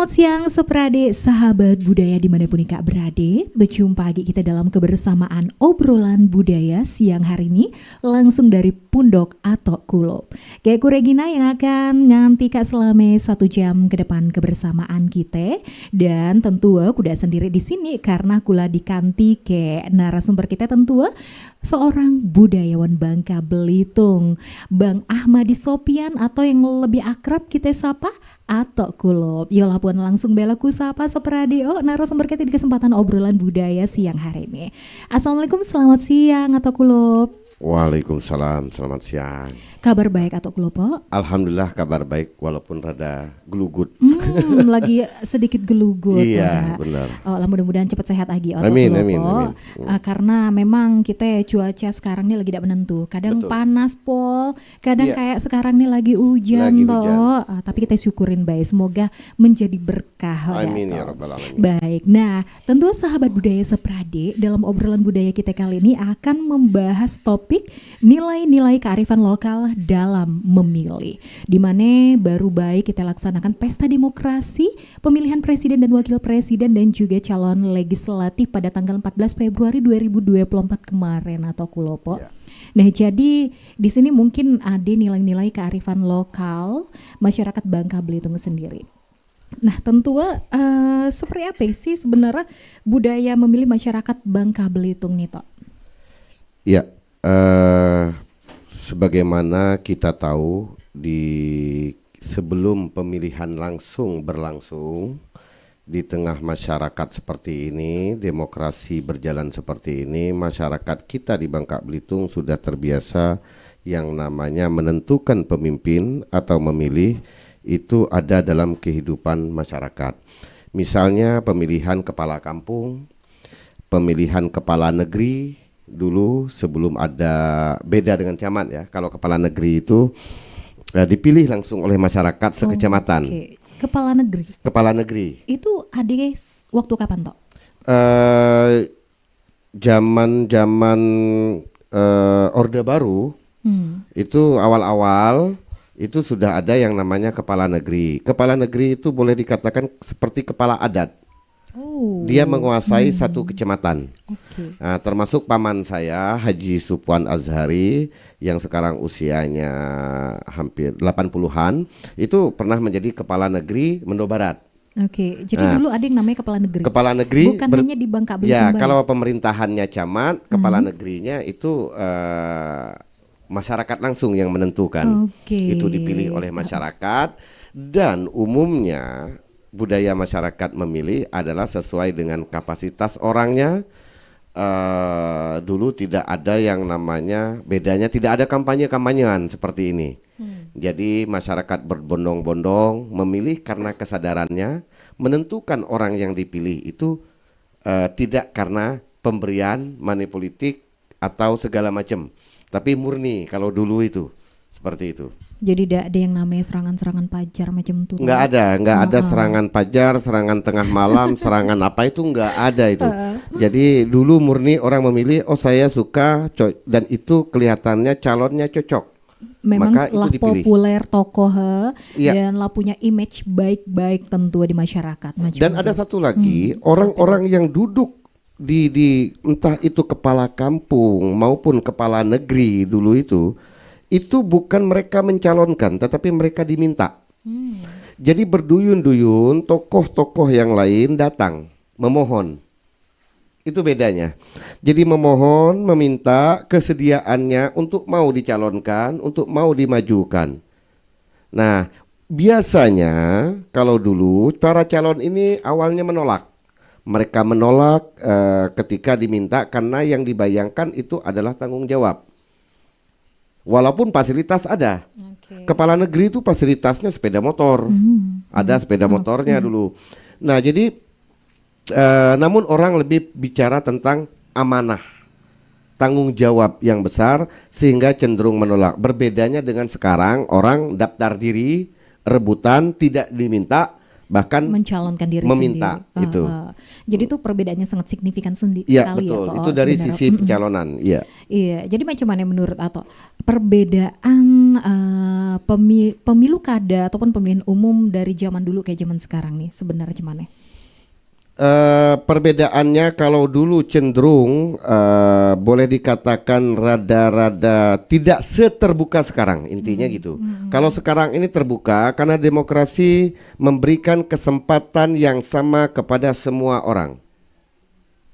Selamat siang seprade sahabat budaya dimanapun Kak berade. Berjumpa lagi kita dalam kebersamaan obrolan budaya siang hari ini langsung dari Pundok atau Kulop. Kayak ku Regina yang akan nganti Kak selama 1 jam ke depan kebersamaan kita. Dan tentu aku udah sendiri di sini karena kula dikanti ke narasumber kita tentu seorang budayawan Bangka Belitung, Bang Ahmadi Sopian atau yang lebih akrab kita sapa atau Kulop. Yolah pun langsung bela ku sapa sepradio narasumber kita di kesempatan obrolan budaya siang hari ini. Assalamualaikum, selamat siang atau Kulop. Waalaikumsalam, selamat siang. Kabar baik atau Kulop? Alhamdulillah kabar baik walaupun rada gelugut. Lagi sedikit gelugut. Iya, benar. Oh, mudah-mudahan cepat sehat lagi atau Amin, Kulop. amin. Karena memang kita cuaca sekarang ini lagi tidak menentu. Kadang Betul. panas pol, kadang Iya. kayak sekarang ini lagi hujan Lagi toh. hujan. Tapi kita syukurin baik, semoga menjadi berkah. Amin toh. ya rabbal alamin. Baik, nah tentu sahabat budaya seprade dalam obrolan budaya kita kali ini akan membahas topik nilai-nilai kearifan lokal dalam memilih. Di mana baru baik kita laksanakan pesta demokrasi, pemilihan presiden dan wakil presiden dan juga calon legislatif pada tanggal 14 Februari 2024 kemarin atau Kulopo. Ya. Nah, jadi di sini mungkin ada nilai-nilai kearifan lokal masyarakat Bangka Belitung sendiri. Nah, tentu seperti apa sih sebenarnya budaya memilih masyarakat Bangka Belitung nih, Tok? Ya, sebagaimana kita tahu sebelum pemilihan berlangsung di tengah masyarakat seperti ini, demokrasi berjalan seperti ini, masyarakat kita di Bangka Belitung sudah terbiasa yang namanya menentukan pemimpin atau memilih itu ada dalam kehidupan masyarakat. Misalnya pemilihan kepala kampung, pemilihan kepala negeri. Dulu sebelum ada beda dengan camat ya, kalau kepala negeri itu dipilih langsung oleh masyarakat sekecamatan. Oke. Kepala negeri. Kepala negeri. Itu ada waktu kapan, Tok? Zaman Orde Baru itu awal-awal itu sudah ada yang namanya kepala negeri. Kepala negeri itu boleh dikatakan seperti kepala adat. Dia menguasai satu kecamatan. Okay. Nah, termasuk paman saya Haji Supwan Azhari yang sekarang usianya hampir 80-an itu pernah menjadi kepala negeri Mendo Barat. Oke, jadi dulu ada yang namanya kepala negeri. Kepala negeri bukan hanya di Bangka Belitung. Ya, kalau pemerintahannya camat, kepala negerinya itu masyarakat langsung yang menentukan. Oke. Itu dipilih oleh masyarakat dan umumnya budaya masyarakat memilih adalah sesuai dengan kapasitas orangnya. Dulu tidak ada yang namanya bedanya, tidak ada kampanye-kampanyean seperti ini. Jadi masyarakat berbondong-bondong memilih karena kesadarannya menentukan orang yang dipilih itu tidak karena pemberian money politik atau segala macam, tapi murni kalau dulu itu seperti itu. Jadi tidak ada yang namanya serangan-serangan pajar macam itu. Nggak ada serangan pajar, serangan tengah malam, serangan apa itu nggak ada itu. Jadi dulu murni orang memilih, oh saya suka dan itu kelihatannya calonnya cocok. Memang Maka lah itu dipilih. populer tokoh Iya. dan lah punya image baik-baik tentu di masyarakat. Macam Dan itu. ada satu lagi, orang-orang yang duduk di entah itu kepala kampung maupun kepala negeri dulu itu bukan mereka mencalonkan, tetapi mereka diminta. Jadi berduyun-duyun tokoh-tokoh yang lain datang memohon. Itu bedanya. Jadi memohon, meminta kesediaannya untuk mau dicalonkan, untuk mau dimajukan. Nah, biasanya kalau dulu para calon ini awalnya menolak. Mereka menolak ketika diminta karena yang dibayangkan itu adalah tanggung jawab. Walaupun fasilitas ada. Okay. Kepala negeri itu fasilitasnya sepeda motor. Ada sepeda motornya dulu. Nah, jadi namun orang lebih bicara tentang amanah, tanggung jawab yang besar sehingga cenderung menolak. Berbedanya dengan sekarang orang daftar diri, rebutan, tidak diminta, bahkan mencalonkan diri meminta sendiri. itu. Jadi itu perbedaannya sangat signifikan Iya, sekali betul. ya, Tok, Itu dari sebenarnya. sisi pencalonan. Iya. Iya, jadi macam mana menurut Ato? perbedaan pemilu kada ataupun pemilihan umum dari zaman dulu kayak zaman sekarang nih sebenarnya gimana? Perbedaannya kalau dulu cenderung boleh dikatakan rada-rada tidak seterbuka sekarang, intinya gitu. Kalau sekarang ini terbuka karena demokrasi memberikan kesempatan yang sama kepada semua orang.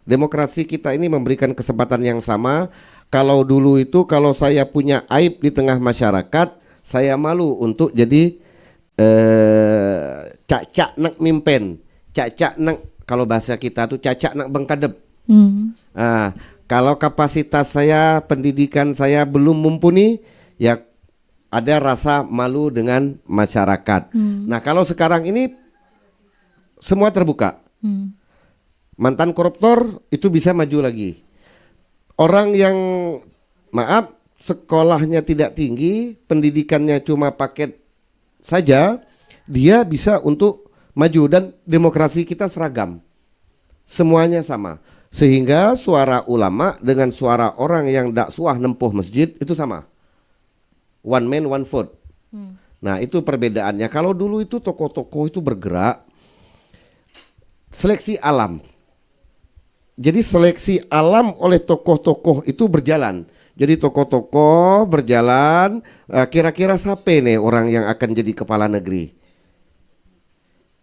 Demokrasi kita ini memberikan kesempatan yang sama. Kalau dulu itu kalau saya punya aib di tengah masyarakat, saya malu untuk jadi cacak nak mimpen, cacak nak, kalau bahasa kita tuh cacak nak bengkadep. Kalau kapasitas saya, pendidikan saya belum mumpuni, ya ada rasa malu dengan masyarakat. Nah kalau sekarang ini semua terbuka. Mantan koruptor itu bisa maju lagi. Orang yang maaf sekolahnya tidak tinggi, pendidikannya cuma paket saja, dia bisa untuk maju dan demokrasi kita seragam. Semuanya sama. Sehingga suara ulama dengan suara orang yang daksuah nempuh masjid itu sama. One man one vote. Nah, itu perbedaannya. Kalau dulu itu tokoh-tokoh itu bergerak seleksi alam. Jadi seleksi alam oleh tokoh-tokoh itu berjalan. Jadi tokoh-tokoh berjalan, kira-kira siapa nih orang yang akan jadi kepala negeri?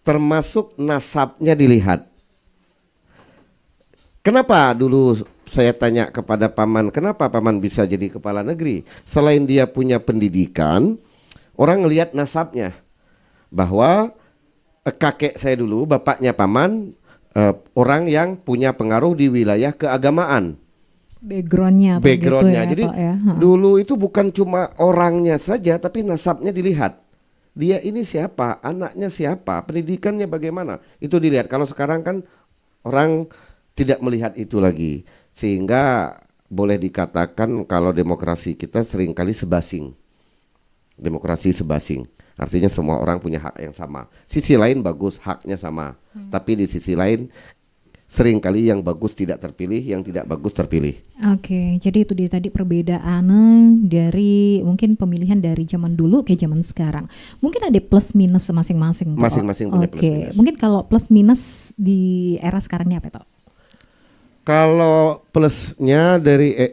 Termasuk nasabnya dilihat. Kenapa dulu saya tanya kepada Paman, kenapa Paman bisa jadi kepala negeri? Selain dia punya pendidikan, orang ngelihat nasabnya. Bahwa kakek saya dulu, bapaknya Paman, orang yang punya pengaruh di wilayah keagamaan. Backgroundnya Gitu ya, jadi ya. dulu itu bukan cuma orangnya saja, tapi nasabnya dilihat. Dia ini siapa, anaknya siapa, pendidikannya bagaimana, itu dilihat. Kalau sekarang kan orang tidak melihat itu lagi, sehingga boleh dikatakan kalau demokrasi kita seringkali sebasing. Demokrasi sebasing. Artinya semua orang punya hak yang sama. Sisi lain bagus, haknya sama. Tapi di sisi lain seringkali yang bagus tidak terpilih, yang tidak bagus terpilih. Oke, jadi itu dia tadi perbedaan dari mungkin pemilihan dari zaman dulu ke zaman sekarang. Mungkin ada plus minus masing-masing. Masing-masing punya plus minus. Mungkin kalau plus minus di era sekarang ini apa, Tok? Kalau plusnya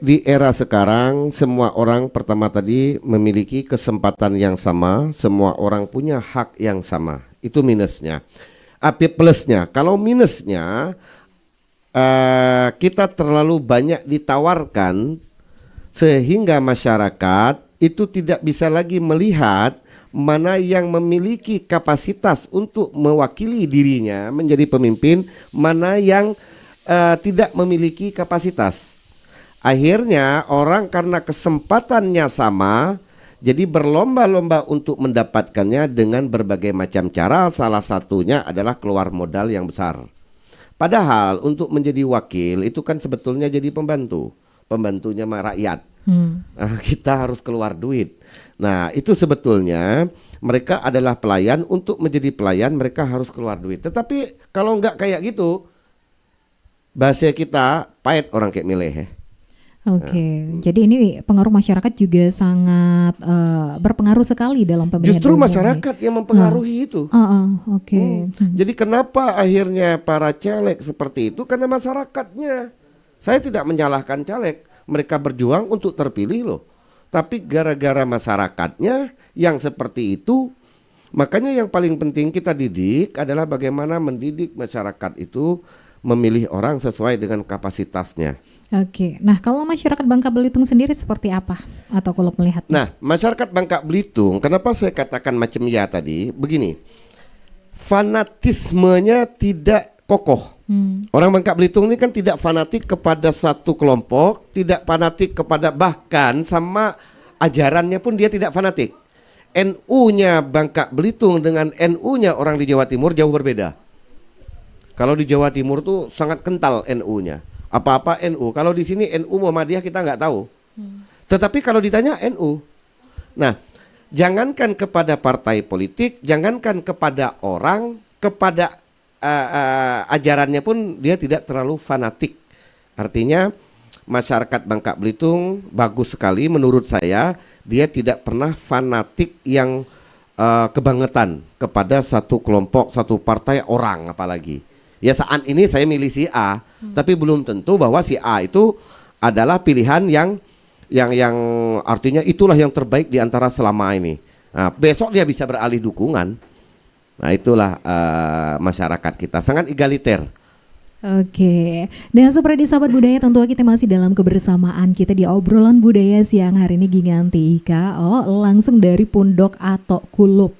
di era sekarang, semua orang pertama tadi memiliki kesempatan yang sama, semua orang punya hak yang sama. Itu minusnya. Tapi plusnya, kalau minusnya kita terlalu banyak ditawarkan sehingga masyarakat itu tidak bisa lagi melihat mana yang memiliki kapasitas untuk mewakili dirinya menjadi pemimpin, mana yang tidak memiliki kapasitas. Akhirnya orang karena kesempatannya sama, jadi berlomba-lomba untuk mendapatkannya dengan berbagai macam cara. Salah satunya adalah keluar modal yang besar. Padahal untuk menjadi wakil itu kan sebetulnya jadi pembantu. Pembantunya rakyat. Kita harus keluar duit. Nah itu sebetulnya mereka adalah pelayan. Untuk menjadi pelayan mereka harus keluar duit. Tetapi kalau enggak kayak gitu, bahasa kita pahit orang kayak milih ya. Oke, jadi ini pengaruh masyarakat juga sangat berpengaruh sekali dalam pemilihan. Justru masyarakat yang mempengaruhi itu. Oke. Jadi kenapa akhirnya para caleg seperti itu? Karena masyarakatnya. Saya tidak menyalahkan caleg, mereka berjuang untuk terpilih loh. Tapi gara-gara masyarakatnya yang seperti itu, makanya yang paling penting kita didik adalah bagaimana mendidik masyarakat itu memilih orang sesuai dengan kapasitasnya. Oke, nah kalau masyarakat Bangka Belitung sendiri seperti apa? Atau kalau melihat? Nah, masyarakat Bangka Belitung, kenapa saya katakan macam ya tadi? Begini, fanatismenya tidak kokoh. Orang Bangka Belitung ini kan tidak fanatik kepada satu kelompok, tidak fanatik kepada, bahkan sama ajarannya pun dia tidak fanatik. NU-nya Bangka Belitung dengan NU-nya orang di Jawa Timur jauh berbeda. Kalau di Jawa Timur tuh sangat kental NU-nya. Apa-apa NU. Kalau di sini NU Muhammadiyah kita nggak tahu. Tetapi kalau ditanya NU. Nah, jangankan kepada partai politik, jangankan kepada orang, kepada ajarannya pun dia tidak terlalu fanatik. Artinya masyarakat Bangka Belitung bagus sekali menurut saya. Dia tidak pernah fanatik yang kebangetan kepada satu kelompok, satu partai, orang apalagi. Ya saat ini saya milih si A, tapi belum tentu bahwa si A itu adalah pilihan yang artinya itulah yang terbaik di antara selama ini. Nah, besok dia bisa beralih dukungan. Nah, itulah masyarakat kita sangat egaliter. Oke, dan seperti sahabat budaya tentu kita masih dalam kebersamaan kita di obrolan budaya siang hari ini Ginganti Ika langsung dari Pondok Atok Kulup.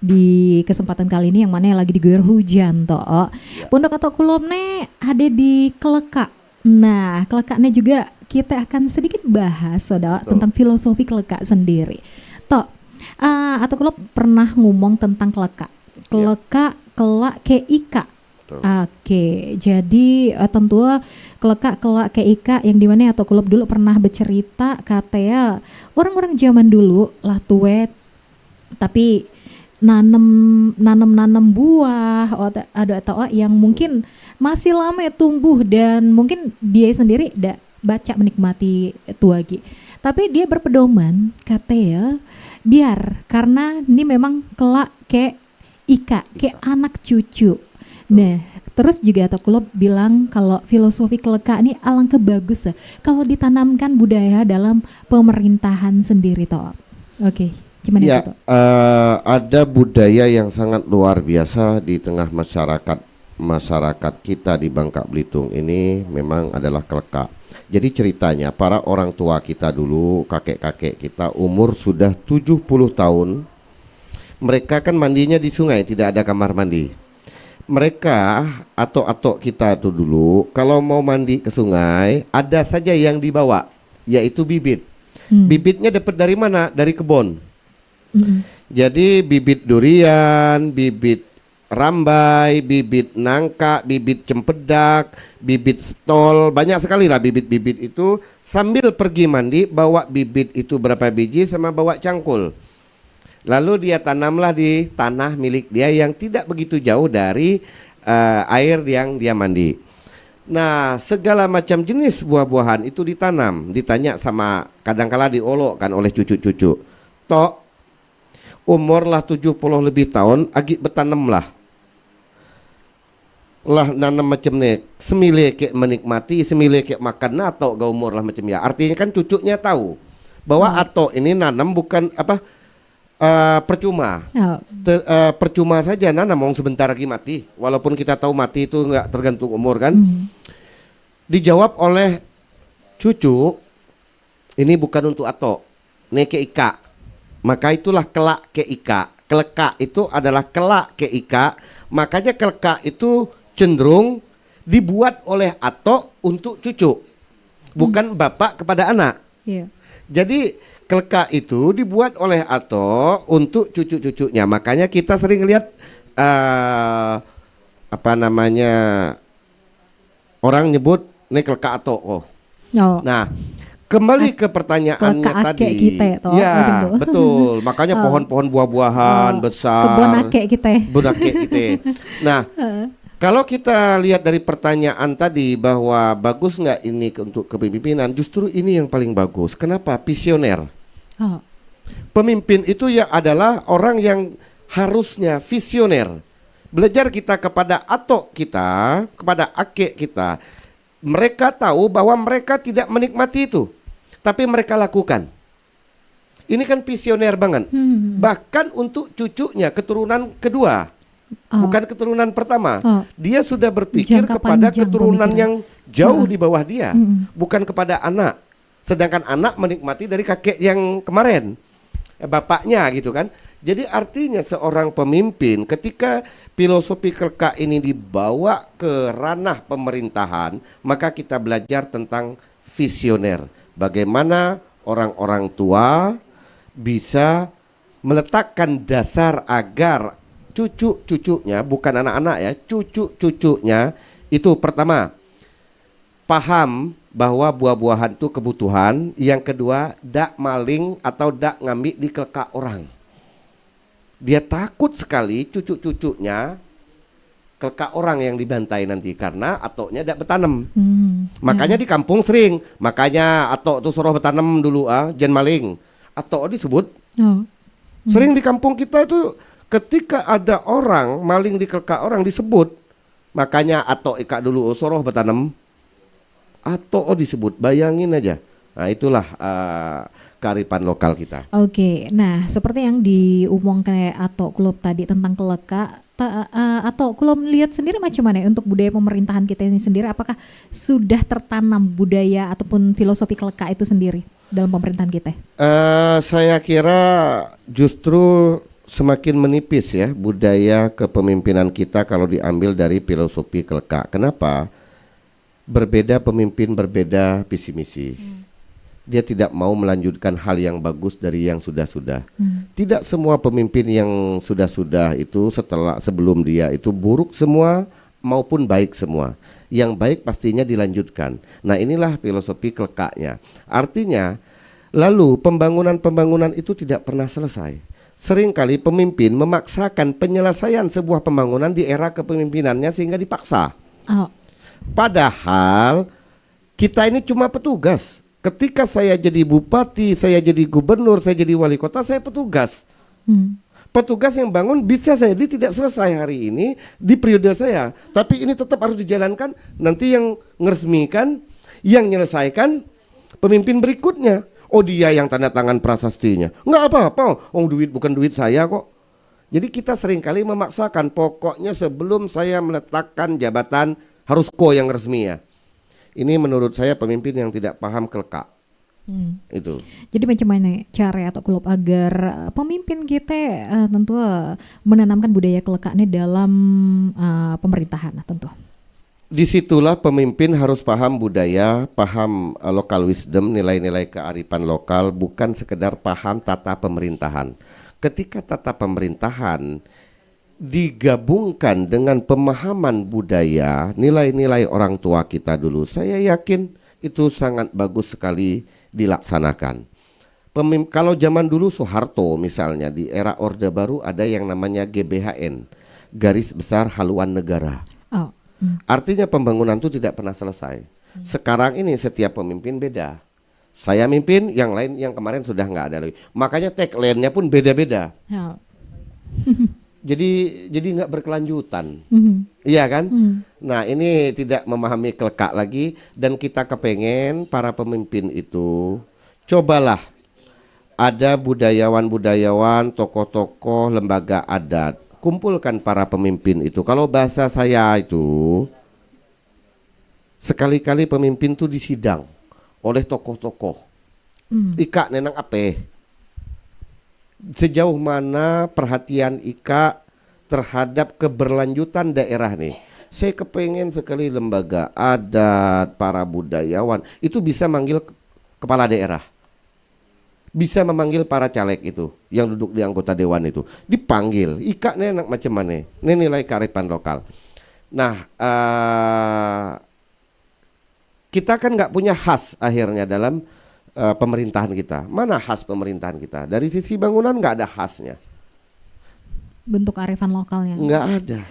Di kesempatan kali ini yang mana yang lagi diguyur hujan toh. Pondok Atok Kulup nih ada di Keleka. Nah, Kelekanya juga kita akan sedikit bahas tentang filosofi Keleka sendiri. Toh, Atok Kulup pernah ngomong tentang Keleka. Keleka, kelak, keika. Oke, jadi tentu kelak keika yang dimana atau klub dulu pernah bercerita katanya orang-orang zaman dulu lah tuet tapi nanam buah atau yang mungkin masih lama tumbuh dan mungkin dia sendiri tidak baca menikmati itu lagi. Tapi dia berpedoman katanya biar karena ini memang kelak ke ika ke anak cucu. Nah, terus juga Atok Kulup bilang kalau filosofi Keleka ini alangkah bagus ya kalau ditanamkan budaya dalam pemerintahan sendiri toh. Oke, gimana ya, itu? ada budaya yang sangat luar biasa di tengah masyarakat kita di Bangka Belitung ini memang adalah Keleka. Jadi ceritanya para orang tua kita dulu, kakek-kakek kita umur sudah 70 tahun. Mereka kan mandinya di sungai, tidak ada kamar mandi. Mereka atau kita tuh dulu kalau mau mandi ke sungai ada saja yang dibawa yaitu bibit. Bibitnya dapat dari mana? Dari kebun. Jadi bibit durian, bibit rambai, bibit nangka, bibit cempedak, bibit stol, banyak sekali lah bibit-bibit itu. Sambil pergi mandi bawa bibit itu berapa biji sama bawa cangkul. Lalu dia tanamlah di tanah milik dia yang tidak begitu jauh dari air yang dia mandi. Nah, segala macam jenis buah-buahan itu ditanam. Ditanya sama kadangkala diolok kan oleh cucu-cucu. Tok, umur lah 70 lebih tahun, agi bertanam lah. Lah nanam macam ni, semile kek menikmati, semile kek makan atau ga umur lah macam ya. Artinya kan cucunya tahu bahwa atau ini nanam bukan apa percuma. Percuma saja nanam mau sebentar lagi mati. Walaupun kita tahu mati itu enggak tergantung umur kan. Dijawab oleh cucu, ini bukan untuk ato, ini ke ika. Maka itulah kelak ke ika. Keleka itu adalah kelak ke ika. Makanya keleka itu cenderung dibuat oleh ato untuk cucu, bukan bapak kepada anak. Jadi keleka itu dibuat oleh Ato untuk cucu-cucunya. Makanya kita sering lihat orang nyebut ini keleka Ato. Nah, kembali ke pertanyaannya tadi. Ya, betul. Makanya pohon-pohon buah-buahan besar. Kebun akek kita. Nah, kalau kita lihat dari pertanyaan tadi bahwa bagus nggak ini untuk kepemimpinan, justru ini yang paling bagus. Kenapa? Visioner. Pemimpin itu ya adalah orang yang harusnya visioner. Belajar kita kepada atok kita, kepada akek kita. Mereka tahu bahwa mereka tidak menikmati itu, tapi mereka lakukan. Ini kan visioner banget. Bahkan untuk cucunya, keturunan kedua. Bukan keturunan pertama. Dia sudah berpikir kepada keturunan yang jauh di bawah dia, bukan kepada anak. Sedangkan anak menikmati dari kakek yang kemarin, bapaknya gitu kan. Jadi artinya seorang pemimpin ketika filosofi Keleka ini dibawa ke ranah pemerintahan, maka kita belajar tentang visioner. Bagaimana orang-orang tua bisa meletakkan dasar agar cucu-cucunya, bukan anak-anak ya, cucu-cucunya itu pertama paham bahwa buah-buahan itu kebutuhan. Yang kedua, dak maling atau dak ngambil di keleka orang. Dia takut sekali cucu-cucunya kelkak orang yang dibantai nanti karena atoknya tidak bertanam. Ya. Makanya di kampung sering, makanya atok tuh suruh bertanam dulu jen maling. Atok disebut. Oh. Sering di kampung kita itu ketika ada orang maling di kelkak orang disebut. Makanya atok ika dulu suruh bertanam. Atok disebut, bayangin aja. Nah itulah kearifan lokal kita. Oke, nah seperti yang diumumkan atau klub tadi tentang keleka, atau klub melihat sendiri macam mana untuk budaya pemerintahan kita ini sendiri, apakah sudah tertanam budaya ataupun filosofi keleka itu sendiri dalam pemerintahan kita? Saya kira justru semakin menipis ya budaya kepemimpinan kita kalau diambil dari filosofi keleka. Kenapa? Berbeda pemimpin, berbeda visi misi. Dia tidak mau melanjutkan hal yang bagus dari yang sudah-sudah. Tidak semua pemimpin yang sudah-sudah itu sebelum dia itu buruk semua maupun baik semua. Yang baik pastinya dilanjutkan. Nah inilah filosofi kelekaknya. Artinya lalu pembangunan itu tidak pernah selesai. Seringkali pemimpin memaksakan penyelesaian sebuah pembangunan di era kepemimpinannya sehingga dipaksa. Padahal kita ini cuma petugas. Ketika saya jadi bupati, saya jadi gubernur, saya jadi wali kota, saya petugas. Petugas yang bangun bisa jadi tidak selesai hari ini di periode saya, tapi ini tetap harus dijalankan. Nanti yang ngeresmikan, yang menyelesaikan pemimpin berikutnya. Oh dia yang tanda tangan prasastinya. Nggak apa-apa, duit bukan duit saya kok. Jadi kita seringkali memaksakan, pokoknya sebelum saya meletakkan jabatan harus yang resmi ya. Ini menurut saya pemimpin yang tidak paham kelekak. Itu. Jadi macam mana cara atau klub agar pemimpin kita tentu menanamkan budaya kelekaknya dalam pemerintahan tentu. Disitulah pemimpin harus paham budaya, paham local wisdom, nilai-nilai kearifan lokal, bukan sekedar paham tata pemerintahan. Ketika tata pemerintahan digabungkan dengan pemahaman budaya, nilai-nilai orang tua kita dulu, saya yakin itu sangat bagus sekali dilaksanakan. Kalau zaman dulu Soeharto misalnya di era Orde Baru ada yang namanya GBHN, Garis Besar Haluan Negara. Artinya pembangunan itu tidak pernah selesai. Sekarang ini setiap pemimpin beda. Saya mimpin, yang lain yang kemarin sudah nggak ada lagi. Makanya tagline-nya pun beda-beda. Jadi nggak berkelanjutan, iya kan? Nah ini tidak memahami kelekak lagi, dan kita kepengen para pemimpin itu cobalah ada budayawan-budayawan, tokoh-tokoh, lembaga adat, kumpulkan para pemimpin itu. Kalau bahasa saya itu sekali-kali pemimpin itu disidang oleh tokoh-tokoh. Ika nenang ape? Sejauh mana perhatian Ika terhadap keberlanjutan daerah nih. Saya kepengen sekali lembaga adat, para budayawan itu bisa manggil kepala daerah, bisa memanggil para caleg itu yang duduk di anggota dewan itu, dipanggil. Ika nih enak macam mana? Ini nilai kearifan lokal. Nah kita kan nggak punya khas akhirnya dalam pemerintahan kita. Mana khas pemerintahan kita? Dari sisi bangunan nggak ada khasnya. Bentuk kearifan lokalnya. Nggak ada.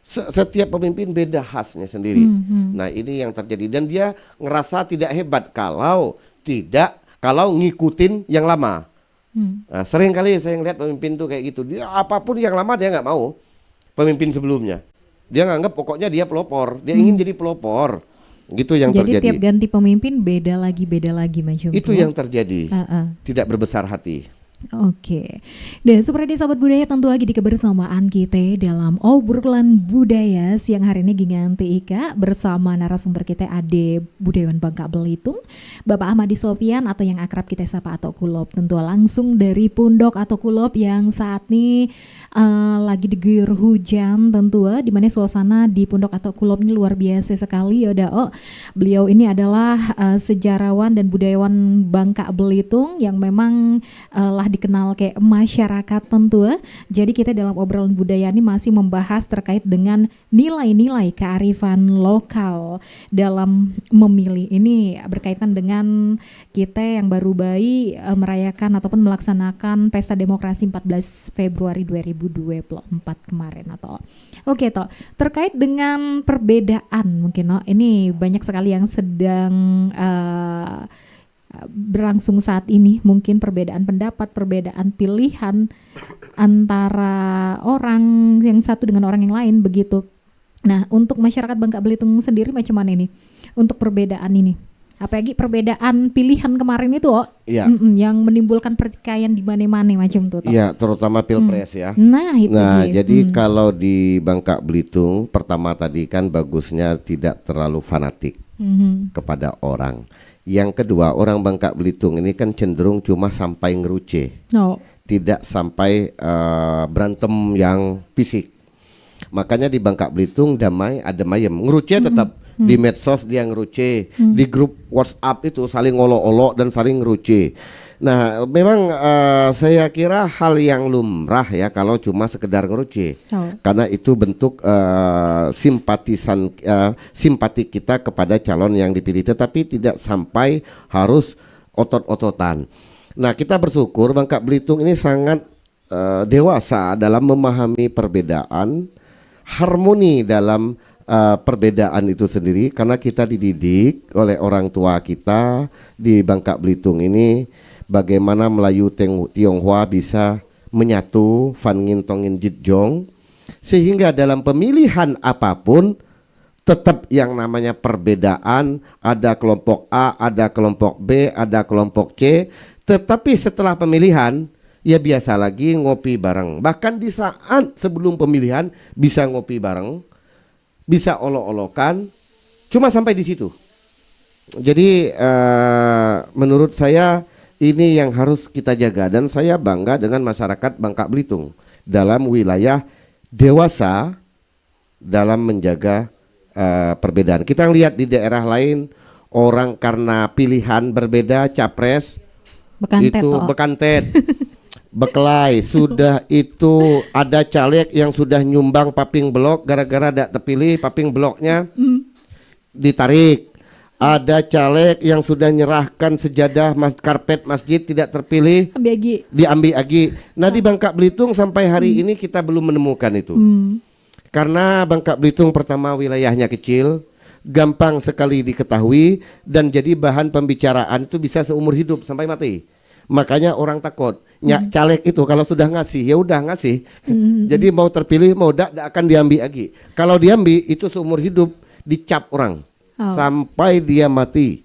Setiap pemimpin beda khasnya sendiri. Nah ini yang terjadi, dan dia ngerasa tidak hebat kalau ngikutin yang lama. Nah, sering kali saya ngeliat pemimpin tuh kayak gitu. Dia apapun yang lama dia nggak mau. Pemimpin sebelumnya dia nganggap pokoknya dia pelopor. Dia ingin jadi pelopor. Gitu yang jadi terjadi. Tiap ganti pemimpin beda lagi macam itu yang terjadi. Tidak berbesar hati. Oke. Dan seperti sahabat budaya, tentu lagi di kebersamaan kita dalam obrolan budaya siang hari ini dengan TIK bersama narasumber kita Ade Budayawan Bangka Belitung, Bapak Ahmadi Sofian atau yang akrab kita sapa atau Kulop. Tentu langsung dari Pundok atau Kulop yang saat ini lagi diguyur hujan tentu di mana suasana di Pundok atau Kulop ini luar biasa sekali ya. Beliau ini adalah sejarawan dan budayawan Bangka Belitung yang memang lah dikenal kayak masyarakat tentu. Jadi kita dalam obrolan budaya ini masih membahas terkait dengan nilai-nilai kearifan lokal dalam memilih. Ini berkaitan dengan kita yang baru bayi merayakan ataupun melaksanakan Pesta Demokrasi 14 Februari 2024 kemarin atau. Oke toh, terkait dengan perbedaan mungkin ini banyak sekali yang sedang berlangsung saat ini, mungkin perbedaan pendapat, perbedaan pilihan antara orang yang satu dengan orang yang lain begitu. Nah, untuk masyarakat Bangka Belitung sendiri macam mana ini? Untuk perbedaan ini, apalagi perbedaan pilihan kemarin itu, Iya. yang menimbulkan pertikaian di mana-mana macam itu. Iya, terutama pilpres ya. Nah, itu dia. Jadi kalau di Bangka Belitung pertama tadi kan bagusnya tidak terlalu fanatik kepada orang. Yang kedua, orang Bangka Belitung ini kan cenderung cuma sampai ngeruce, tidak sampai berantem yang fisik. Makanya di Bangka Belitung damai adem ayem. Ngeruce tetap di medsos dia ngeruce, di grup WhatsApp itu saling olok-olok dan saling ngeruce. Nah, memang saya kira hal yang lumrah ya kalau cuma sekedar ngeruce, karena itu bentuk simpati kita kepada calon yang dipilih, tetapi tidak sampai harus otot-ototan. Nah, kita bersyukur Bangka Belitung ini sangat dewasa dalam memahami perbedaan, harmoni dalam perbedaan itu sendiri, karena kita dididik oleh orang tua kita di Bangka Belitung ini bagaimana Melayu Tionghoa bisa menyatu, Fan Ngin Tongin Jitjong, sehingga dalam pemilihan apapun tetap yang namanya perbedaan, ada kelompok A, ada kelompok B, ada kelompok C, tetapi setelah pemilihan ya biasa lagi ngopi bareng. Bahkan di saat sebelum pemilihan bisa ngopi bareng, bisa olok-olokan, cuma sampai di situ. Jadi menurut saya ini yang harus kita jaga, dan saya bangga dengan masyarakat Bangka Belitung dalam wilayah dewasa dalam menjaga perbedaan. Kita lihat di daerah lain orang karena pilihan berbeda capres Bekantet, itu bekantet, bekelai, sudah itu ada caleg yang sudah nyumbang paping blok gara-gara tidak terpilih, paping bloknya ditarik. Ada caleg yang sudah nyerahkan sejadah karpet masjid tidak terpilih, diambil agi. Nah, di Bangka Belitung sampai hari ini kita belum menemukan itu. Karena Bangka Belitung pertama wilayahnya kecil, gampang sekali diketahui, dan jadi bahan pembicaraan itu bisa seumur hidup sampai mati. Makanya orang takut. Caleg itu kalau sudah ngasih ya udah ngasih. Jadi mau terpilih mau tidak akan diambil lagi. Kalau diambil itu seumur hidup dicap orang. Sampai dia mati.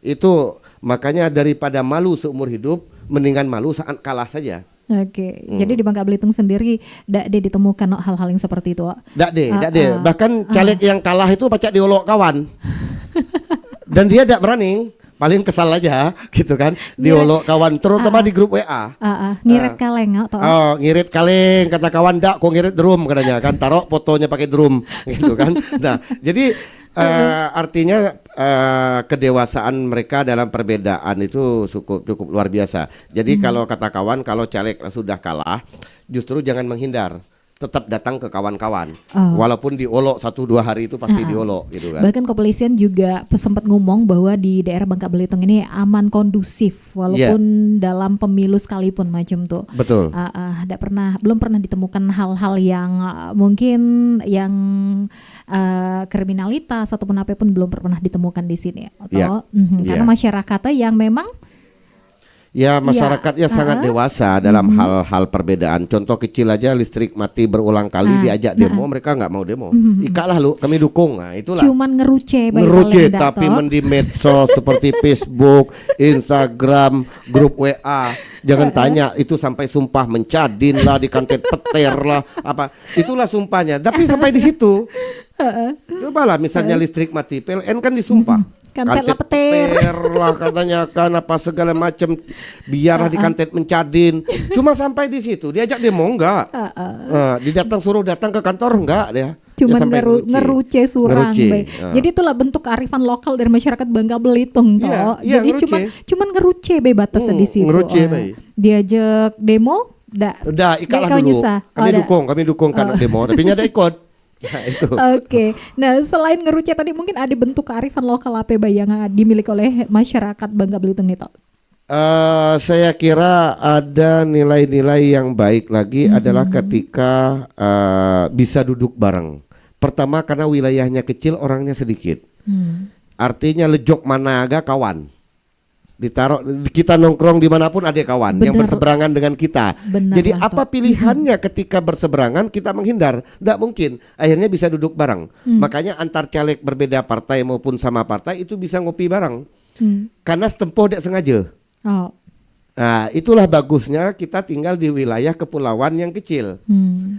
Itu makanya daripada malu seumur hidup, mendingan malu saat kalah saja. Oke, jadi di Bangka Belitung sendiri tidak ditemukan hal-hal yang seperti itu. Tidak deh. Bahkan caleg yang kalah itu pacak diolok kawan. Dan dia tidak berani, paling kesal aja gitu kan, diolok kawan, terutama di grup WA. Ngirit kaleng atau ngirit kaleng, kata kawan, dak kok ngirit drum katanya kan, taruh fotonya pakai drum gitu kan. Nah, jadi artinya kedewasaan mereka dalam perbedaan itu cukup luar biasa. Jadi kalau kata kawan, kalau caleg sudah kalah, justru jangan menghindar, tetap datang ke kawan-kawan. Walaupun diolok 1-2 hari itu pasti diolok gitu kan. Bahkan kepolisian juga sempat ngomong bahwa di daerah Bangka Belitung ini aman, kondusif walaupun dalam pemilu sekalipun macam tuh. Betul. Belum pernah ditemukan hal-hal yang mungkin yang kriminalitas ataupun apapun belum pernah ditemukan di sini. Atau karena masyarakatnya yang memang masyarakatnya sangat dewasa dalam hal-hal perbedaan. Contoh kecil aja, listrik mati berulang kali, diajak demo, mereka nggak mau demo. Ikalah lu, kami dukung. Nah, itulah. Cuman ngeruce Tapi di medsos seperti Facebook, Instagram, grup WA. Jangan tanya, itu sampai sumpah mencadin lah, dikantet petir lah, apa. Itulah sumpahnya. Tapi sampai di situ. Cobalah misalnya listrik mati, PLN kan disumpah. Kantet lah petir lah katanya kan, apa segala macam, biarlah dikantet mencadin. Cuma sampai di situ, diajak demo enggak? Suruh datang ke kantor enggak dia. Cuman sampai ngeruce surang, Ngeruce, Bay. Jadi itulah bentuk kearifan lokal dari masyarakat Bangka Belitung toh. Iya, Jadi ngeruce. cuman ngeruce Bay batasnya di situ. Ngeruce, Bay. Diajak demo, Udah ikat lah kau dulu. nyusah. Kami dukung kan demo, tapi nyada ikut. Nah, itu. Oke. Nah, selain ngeruce tadi mungkin ada bentuk kearifan lokal apa Bay yang dimiliki oleh masyarakat Bangka Belitung nih toh? Saya kira ada nilai-nilai yang baik lagi adalah ketika bisa duduk bareng. Pertama karena wilayahnya kecil, orangnya sedikit. Artinya lejok mana agak kawan. Ditaruh kita nongkrong dimanapun ada kawan yang berseberangan dengan kita. Jadi apa pilihannya ketika berseberangan kita menghindar? Tidak mungkin. Akhirnya bisa duduk bareng. Makanya antar caleg berbeda partai maupun sama partai itu bisa ngopi bareng. Karena setempoh tidak sengaja. Nah, itulah bagusnya kita tinggal di wilayah kepulauan yang kecil.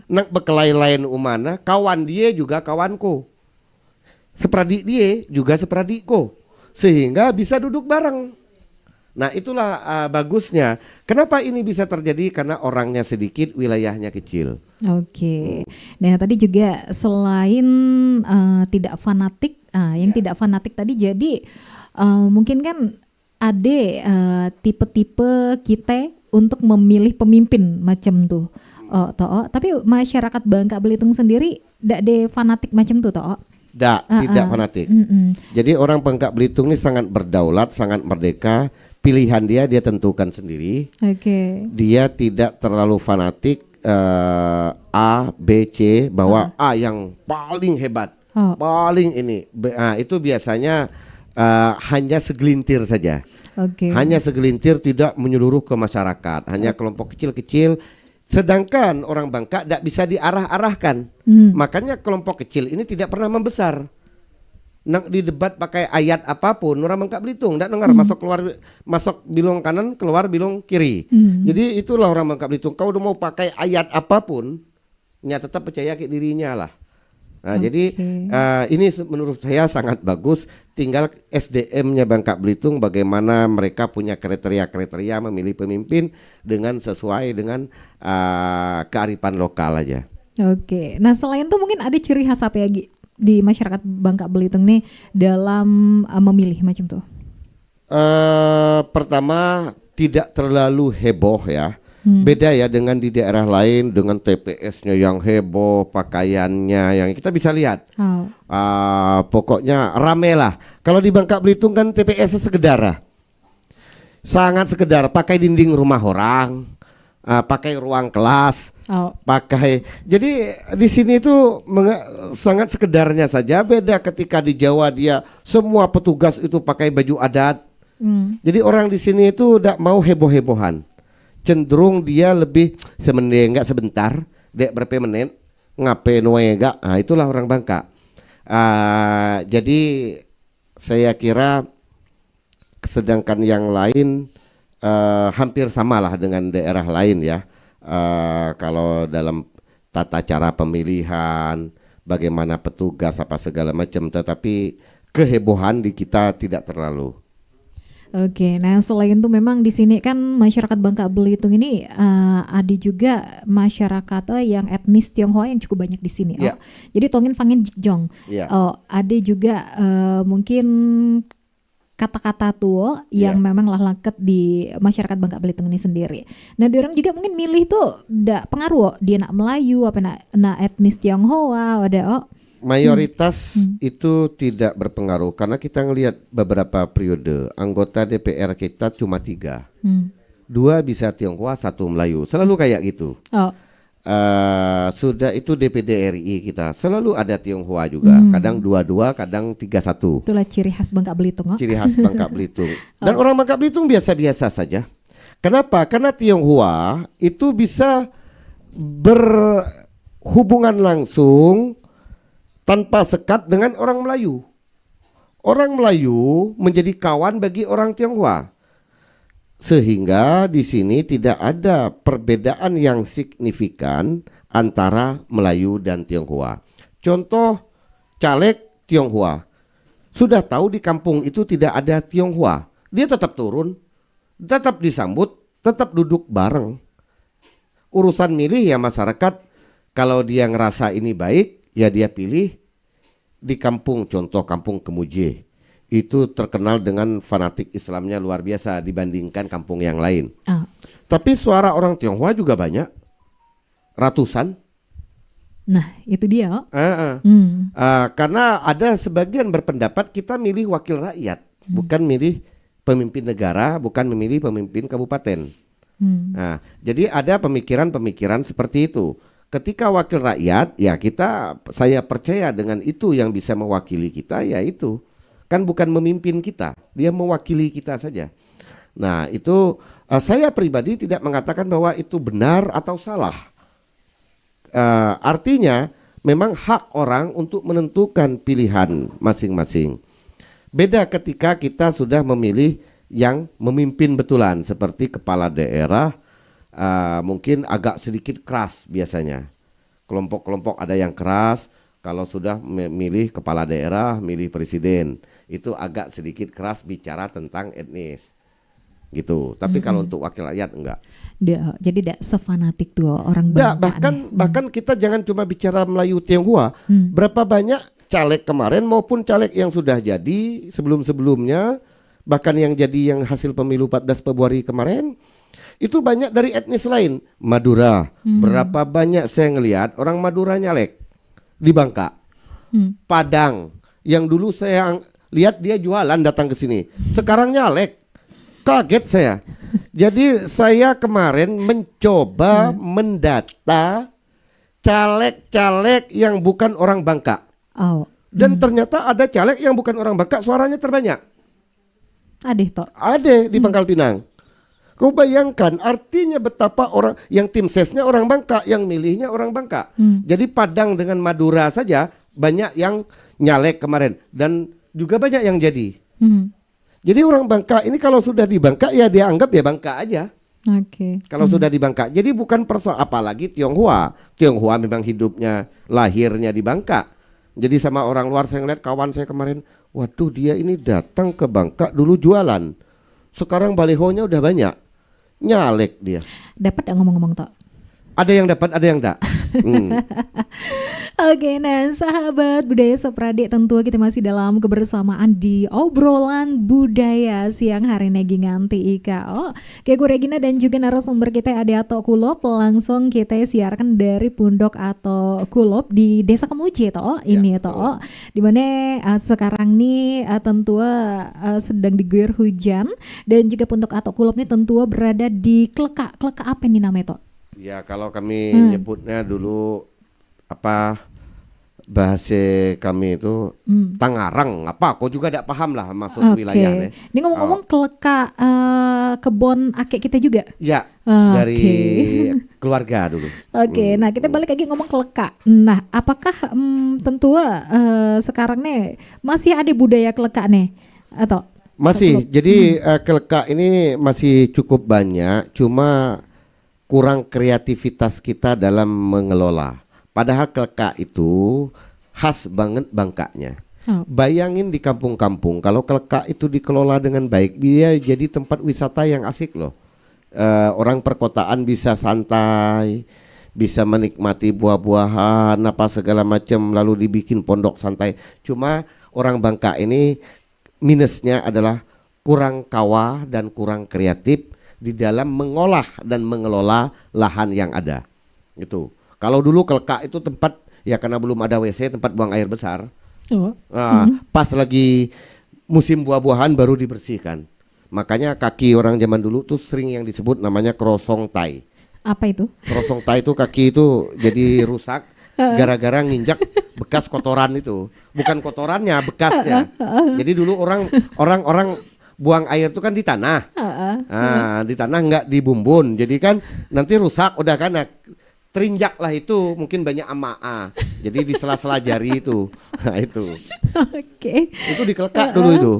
Nak bekelai lain umana, kawan dia juga kawanku. Seperadik dia juga seperadikku. Sehingga bisa duduk bareng. Nah, itulah bagusnya. Kenapa ini bisa terjadi? Karena orangnya sedikit, wilayahnya kecil. Oke. Nah, tadi juga selain tidak fanatik, yang tidak fanatik tadi jadi mungkin kan ada tipe-tipe kita untuk memilih pemimpin macam tuh. Tapi masyarakat Bangka Belitung sendiri tidak ada fanatik macam tuh toh. Tidak fanatik. Jadi orang Bangka Belitung ini sangat berdaulat, sangat merdeka. Pilihan dia tentukan sendiri. Dia tidak terlalu fanatik A, B, C bahwa A yang paling hebat, paling ini. Itu biasanya hanya segelintir saja. Hanya segelintir, tidak menyeluruh ke masyarakat. Hanya kelompok kecil-kecil. Sedangkan orang Bangka tidak bisa diarah-arahkan. Makanya kelompok kecil ini tidak pernah membesar. Di debat pakai ayat apapun, orang Bangka Belitung tidak dengar, masuk bilong kanan, keluar bilong kiri. Jadi itulah orang Bangka Belitung. Kau udah mau pakai ayat apapun, tetap percaya ke dirinya lah. Nah, jadi ini menurut saya sangat bagus. Tinggal SDM-nya Bangka Belitung bagaimana mereka punya kriteria-kriteria memilih pemimpin dengan sesuai dengan kearifan lokal aja. Nah, selain itu mungkin ada ciri khas apa ya di masyarakat Bangka Belitung nih dalam memilih macam tuh? Pertama tidak terlalu heboh ya. Beda ya dengan di daerah lain dengan TPS-nya yang heboh, pakaiannya yang kita bisa lihat. Pokoknya rame lah. Kalau di Bangka Belitung kan TPS sekedar, sangat sekedar, pakai dinding rumah orang, pakai ruang kelas, pakai. Jadi di sini itu sangat sekedarnya saja. Beda ketika di Jawa dia semua petugas itu pakai baju adat. Jadi orang di sini itu tidak mau heboh-hebohan. Cenderung dia lebih enggak sebentar, dek berapa menit, ngapain enggak. Itulah orang Bangka. Jadi saya kira sedangkan yang lain hampir samalah dengan daerah lain ya. Kalau dalam tata cara pemilihan, bagaimana petugas apa segala macam, tetapi kehebohan di kita tidak terlalu. Nah selain itu memang di sini kan masyarakat Bangka Belitung ini ada juga masyarakat yang etnis Tionghoa yang cukup banyak di sini. Jadi tongin fangin jikjong. Ada juga mungkin kata-kata tua yang memang laket di masyarakat Bangka Belitung ini sendiri. Nah, diorang juga mungkin milih tuh ndak pengaruh dia nak Melayu apa nak etnis Tionghoa ada mayoritas itu tidak berpengaruh karena kita ngelihat beberapa periode anggota DPR kita cuma 3, 2 bisa Tionghoa, 1 Melayu, selalu kayak gitu. Sudah itu DPD RI kita selalu ada Tionghoa juga, kadang 22, kadang 31. Itulah ciri khas Bangka Belitung. Ciri khas Bangka Belitung. Dan orang Bangka Belitung biasa-biasa saja. Kenapa? Karena Tionghoa itu bisa berhubungan langsung tanpa sekat dengan orang Melayu. Orang Melayu menjadi kawan bagi orang Tionghoa. Sehingga di sini tidak ada perbedaan yang signifikan antara Melayu dan Tionghoa. Contoh caleg Tionghoa. Sudah tahu di kampung itu tidak ada Tionghoa. Dia tetap turun, tetap disambut, tetap duduk bareng. Urusan milih ya masyarakat, kalau dia ngerasa ini baik, ya dia pilih di kampung, contoh kampung Kemuje. Itu terkenal dengan fanatik Islamnya luar biasa dibandingkan kampung yang lain. Tapi suara orang Tionghoa juga banyak, ratusan. Nah, itu dia. Karena ada sebagian berpendapat kita milih wakil rakyat, bukan milih pemimpin negara, bukan memilih pemimpin kabupaten. Nah, jadi ada pemikiran-pemikiran seperti itu. Ketika wakil rakyat, ya saya percaya dengan itu yang bisa mewakili kita, ya itu. Kan bukan memimpin kita, dia mewakili kita saja. Nah, itu saya pribadi tidak mengatakan bahwa itu benar atau salah. Artinya memang hak orang untuk menentukan pilihan masing-masing. Beda ketika kita sudah memilih yang memimpin betulan seperti kepala daerah, mungkin agak sedikit keras biasanya. Kelompok-kelompok ada yang keras, kalau sudah memilih kepala daerah, milih presiden, itu agak sedikit keras bicara tentang etnis. Gitu. Tapi kalau untuk wakil rakyat enggak. Jadi tidak sefanatik tuh orang Bangka. Bahkan kita jangan cuma bicara Melayu Tionghoa. Berapa banyak caleg kemarin maupun caleg yang sudah jadi sebelum-sebelumnya, bahkan yang jadi yang hasil pemilu 14 Februari kemarin, itu banyak dari etnis lain. Madura, berapa banyak saya ngelihat orang Madura nyalek di Bangka. Padang, yang dulu saya lihat dia jualan datang ke sini, sekarang nyalek. Kaget saya. Jadi saya kemarin mencoba mendata caleg-caleg yang bukan orang Bangka. Dan ternyata ada caleg yang bukan orang Bangka suaranya terbanyak. Ada di Pangkal Pinang. Kau bayangkan artinya betapa orang yang tim sesnya orang Bangka, yang milihnya orang Bangka. Jadi Padang dengan Madura saja banyak yang nyalek kemarin dan juga banyak yang jadi. Jadi orang Bangka ini kalau sudah di Bangka ya dia anggap ya Bangka aja. Kalau sudah di Bangka. Jadi bukan apalagi Tionghoa. Tionghoa memang hidupnya lahirnya di Bangka. Jadi sama orang luar saya ngeliat kawan saya kemarin, waduh dia ini datang ke Bangka dulu jualan. Sekarang balihonya udah banyak. Nyalek dia. Dapat gak ngomong-ngomong Tok? Ada yang dapat, ada yang enggak. Oke, nah sahabat budaya Soprade, tentu kita masih dalam kebersamaan di obrolan budaya siang hari ini nganti Ika. Kayak gue Regina dan juga narasumber kita ada Atok Kulop, langsung kita siarkan dari Pondok Atok Kulop di Desa Kemuje ini dimana sekarang nih tentu sedang diguyur hujan dan juga Pondok Atok Kulop ini tentu berada di Kleka apa nih namanya Tok? Ya kalau kami nyebutnya dulu bahasa kami itu Tangarang kok juga tidak paham lah masuk wilayahnya. Ini ngomong-ngomong Kleka kebon akek kita juga? Ya dari keluarga dulu. Nah kita balik lagi ngomong Kleka. Nah apakah tentu sekarang nih masih ada budaya Kleka nih atau? Masih. Jadi Kleka ini masih cukup banyak, cuma kurang kreativitas kita dalam mengelola. Padahal Kleka itu khas banget Bangkanya. Bayangin di kampung-kampung kalau Kleka itu dikelola dengan baik, dia jadi tempat wisata yang asik loh. Orang perkotaan bisa santai, bisa menikmati buah-buahan segala macam, lalu dibikin pondok santai. Cuma orang Bangka ini minusnya adalah kurang kawah dan kurang kreatif di dalam mengolah dan mengelola lahan yang ada. Itu. Kalau dulu Kleka itu tempat ya karena belum ada WC, tempat buang air besar. Pas lagi musim buah-buahan baru dibersihkan. Makanya kaki orang zaman dulu tuh sering yang disebut namanya krosong tai. Apa itu? Krosong tai itu kaki itu jadi rusak gara-gara nginjak bekas kotoran itu. Bukan kotorannya, bekasnya. Jadi dulu orang buang air itu kan di tanah, di tanah nggak dibumbun, jadi kan nanti rusak udah kan, terinjak lah itu mungkin banyak amaa, jadi di sela-sela jari itu, itu. Itu di Kleka dulu itu.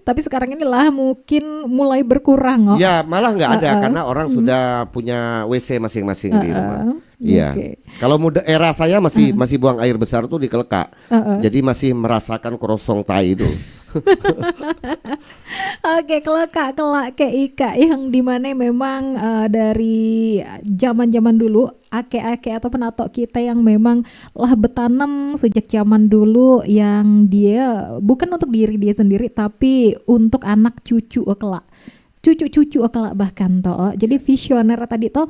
Tapi sekarang ini lah mungkin mulai berkurang. Ya malah nggak ada karena orang sudah punya WC masing-masing di rumah. Iya. Kalau era saya masih buang air besar tuh di Kleka, jadi masih merasakan krosong tai itu. Oke, kelak ke Ika yang dimana memang dari zaman-zaman dulu ake-ake atau penatok kita yang memang lah bertanam sejak zaman dulu yang dia bukan untuk diri dia sendiri tapi untuk anak cucu kelak. Cucu-cucu kelak bahkan toh. Jadi visioner tadi toh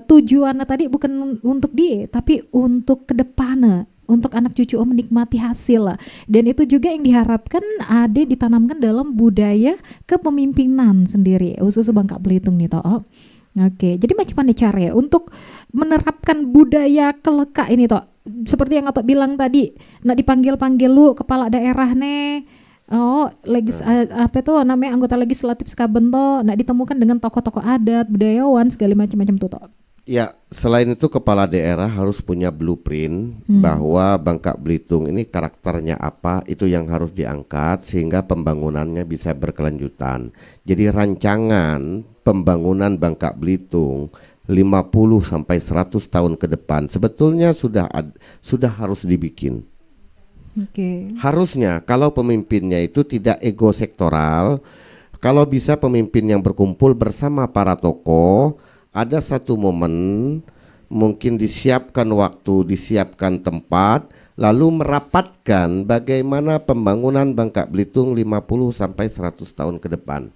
tujuannya tadi bukan untuk dia tapi untuk ke depannya, untuk anak cucu menikmati hasil lah. Dan itu juga yang diharapkan ada ditanamkan dalam budaya kepemimpinan sendiri khusus Bangka Belitung nih toh. Oke, jadi macam mana cara ya untuk menerapkan budaya keleka ini toh? Seperti yang Atok bilang tadi, nak dipanggil-panggil lu kepala daerah nih. Oh, apa tuh namanya anggota legislatif Skaben toh, nak ditemukan dengan tokoh-tokoh adat, budayawan segala macam-macam tuh toh. Ya, selain itu kepala daerah harus punya blueprint bahwa Bangka Belitung ini karakternya apa, itu yang harus diangkat sehingga pembangunannya bisa berkelanjutan. Jadi rancangan pembangunan Bangka Belitung 50 sampai 100 tahun ke depan sebetulnya sudah harus dibikin. Harusnya kalau pemimpinnya itu tidak ego sektoral, kalau bisa pemimpin yang berkumpul bersama para tokoh. Ada satu momen mungkin disiapkan waktu, disiapkan tempat, lalu merapatkan bagaimana pembangunan Bangka Belitung 50 sampai 100 tahun ke depan.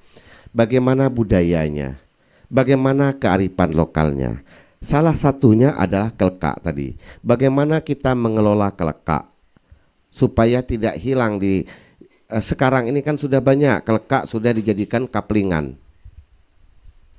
Bagaimana budayanya, bagaimana kearifan lokalnya. Salah satunya adalah keleka tadi. Bagaimana kita mengelola keleka supaya tidak hilang sekarang ini kan sudah banyak keleka sudah dijadikan kaplingan.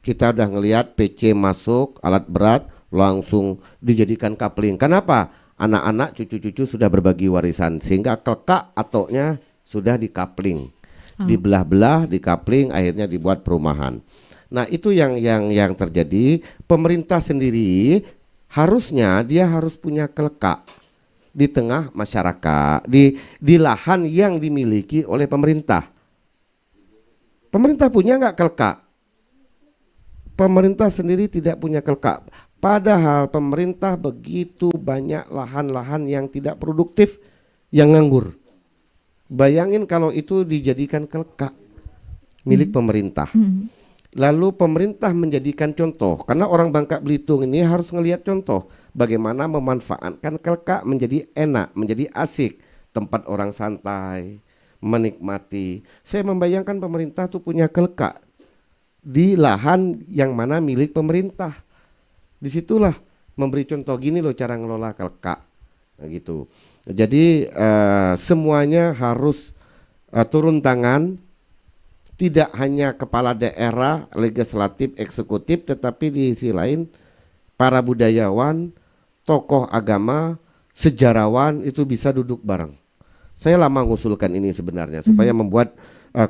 Kita udah ngelihat PC masuk alat berat langsung dijadikan kapling. Kenapa? Anak-anak cucu-cucu sudah berbagi warisan sehingga keleka atoknya sudah dikapling, dibelah-belah, dikapling, akhirnya dibuat perumahan. Nah itu yang terjadi. Pemerintah sendiri harusnya dia harus punya keleka di tengah masyarakat, di lahan yang dimiliki oleh pemerintah. Pemerintah punya nggak keleka? Pemerintah sendiri tidak punya keleka. Padahal pemerintah begitu banyak lahan-lahan yang tidak produktif, yang nganggur. Bayangin kalau itu dijadikan keleka milik pemerintah. Lalu pemerintah menjadikan contoh, karena orang Bangka Belitung ini harus ngelihat contoh bagaimana memanfaatkan keleka menjadi enak, menjadi asik, tempat orang santai, menikmati. Saya membayangkan pemerintah tuh punya keleka di lahan yang mana milik pemerintah. Disitulah memberi contoh, gini loh cara ngelola keleka, nah, gitu. Jadi semuanya harus turun tangan, tidak hanya kepala daerah, legislatif, eksekutif, tetapi di sisi lain para budayawan, tokoh agama, sejarawan itu bisa duduk bareng. Saya lama mengusulkan ini sebenarnya supaya membuat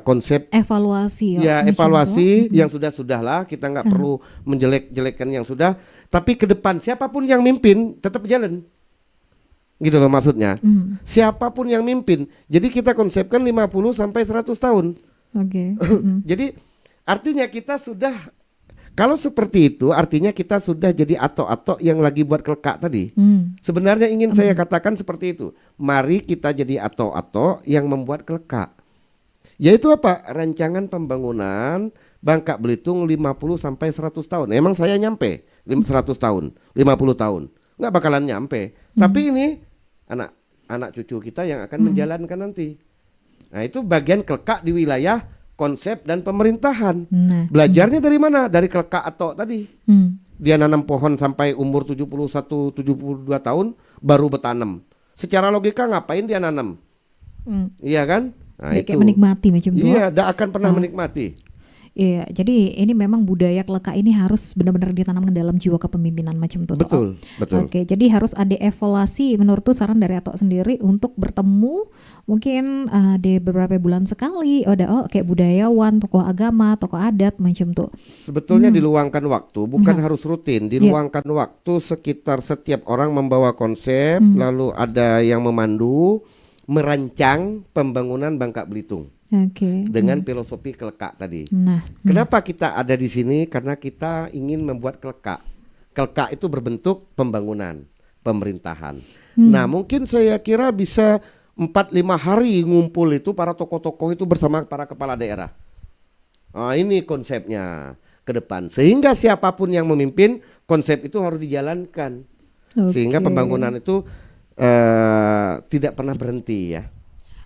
konsep evaluasi evaluasi yang sudah-sudahlah, kita nggak perlu menjelek-jelekkan yang sudah, tapi ke depan siapapun yang mimpin tetap jalan gitu loh maksudnya. Siapapun yang mimpin, jadi kita konsepkan 50 sampai 100 tahun. Jadi artinya kita sudah, kalau seperti itu artinya kita sudah jadi atok-atok yang lagi buat keleka tadi. Sebenarnya ingin saya katakan seperti itu. Mari kita jadi atok-atok yang membuat keleka. Yaitu apa? Rancangan pembangunan Bangka Belitung 50 sampai 100 tahun. Emang saya nyampe 100 tahun, 50 tahun. Nggak bakalan nyampe. Tapi ini anak cucu kita yang akan menjalankan nanti. Nah, itu bagian keleka di wilayah konsep dan pemerintahan. Belajarnya dari mana? Dari keleka atau tadi. Dia nanam pohon sampai umur 71, 72 tahun baru bertanam. Secara logika ngapain dia nanam? Iya kan? Nah, itu kayak menikmati macam itu. Iya, tidak akan pernah menikmati. Iya, jadi ini memang budaya keleka ini harus benar-benar ditanamkan dalam jiwa kepemimpinan macam itu. Betul. Oke, jadi harus ada evaluasi menurut tuh saran dari Atok sendiri untuk bertemu mungkin di beberapa bulan sekali. Kayak budayawan, tokoh agama, tokoh adat macam tuh. Sebetulnya diluangkan waktu, bukan harus rutin. Diluangkan waktu sekitar setiap orang membawa konsep, lalu ada yang memandu, merancang pembangunan Bangka Belitung. Dengan filosofi keleka tadi. Kenapa kita ada di sini? Karena kita ingin membuat keleka. Keleka itu berbentuk pembangunan, pemerintahan. Nah, mungkin saya kira bisa 4-5 hari ngumpul itu para tokoh-tokoh itu bersama para kepala daerah. Ini konsepnya ke depan. Sehingga siapapun yang memimpin, konsep itu harus dijalankan. Sehingga Oke. pembangunan itu tidak pernah berhenti ya.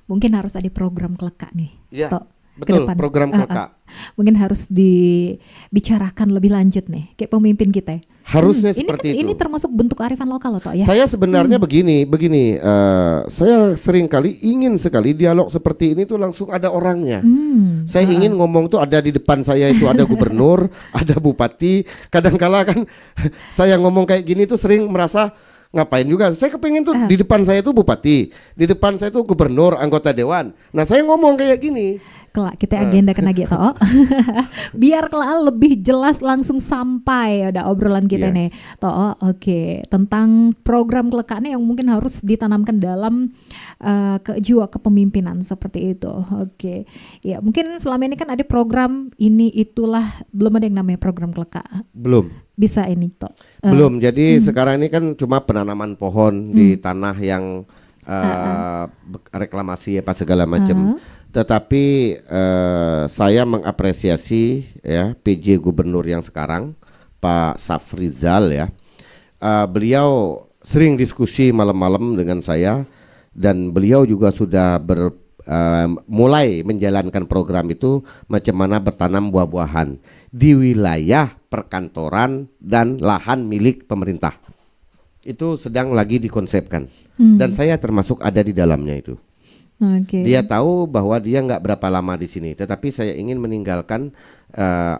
Mungkin harus ada program kelekak nih. Ya, Tok, ke betul, depan. program kelekak. Mungkin harus dibicarakan lebih lanjut nih, kayak pemimpin kita. Harusnya ini seperti itu. Ini termasuk bentuk kearifan lokal loh, Tok ya. Saya sebenarnya begini, saya sering kali ingin sekali dialog seperti ini tuh langsung ada orangnya. Saya ingin ngomong tuh ada di depan saya itu ada gubernur, ada bupati. Kadangkala kan saya ngomong kayak gini tuh sering merasa ngapain juga. Saya kepingin tuh di depan saya tuh bupati, di depan saya tuh gubernur, anggota dewan. Nah saya ngomong kayak gini. Kelak kita agendakan lagi Tok. Biar kelak lebih jelas langsung sampai ada obrolan kita nih Tok. Oke. Tentang program kelekaknya yang mungkin harus ditanamkan dalam jiwa kepemimpinan seperti itu. Oke. Ya mungkin selama ini kan ada program ini itulah, belum ada yang namanya program kelekak. Belum. Bisa ini Tok. Belum. Jadi sekarang ini kan cuma penanaman pohon di tanah yang reklamasi apa segala macam. Tetapi saya mengapresiasi ya PJ Gubernur yang sekarang Pak Safrizal ya. Beliau sering diskusi malam-malam dengan saya dan beliau juga sudah mulai menjalankan program itu macam mana bertanam buah-buahan di wilayah perkantoran dan lahan milik pemerintah. Itu sedang lagi dikonsepkan dan saya termasuk ada di dalamnya itu. Dia tahu bahwa dia nggak berapa lama di sini, tetapi saya ingin meninggalkan